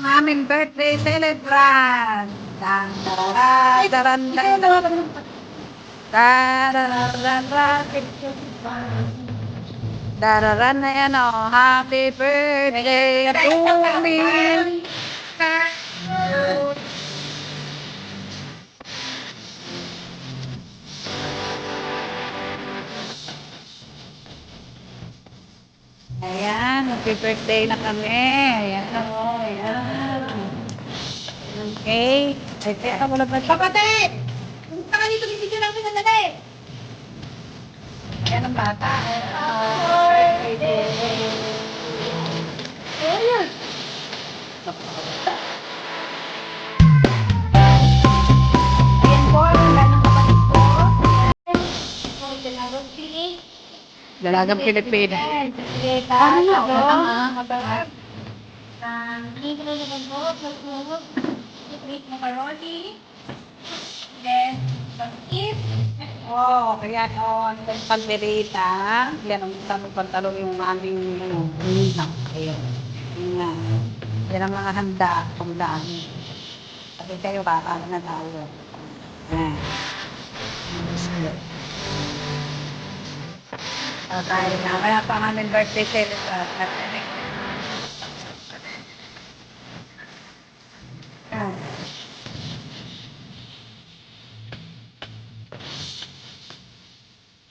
aming birthday celebrant. Dan, daran, daran, daran, daran, dararan na yan o. Happy birthday to me. Ayan, happy birthday na kami. Ayan o, ayan. Okay. Ay, teka mo na ba? Kapatid! Punta ka dito, bibigyan namin ng nanay. Ayan ang bata. Ayan. Ayan po, ang ganang kapatid ko. Dalagang pili. Dalagang Pilipina. Ano na? Ano? Dito na naman po, magmumog. Sweet macaroni. Then, pag-if. Oh, kaya on panderita. Yan ang pantalon yung aming ninang. Ayun. Yun nga. Yan ang mga handa. Pagdaan. Kasi kayo kakain na tayo. Ayan. Kaya pa ang aming birthday celebrant.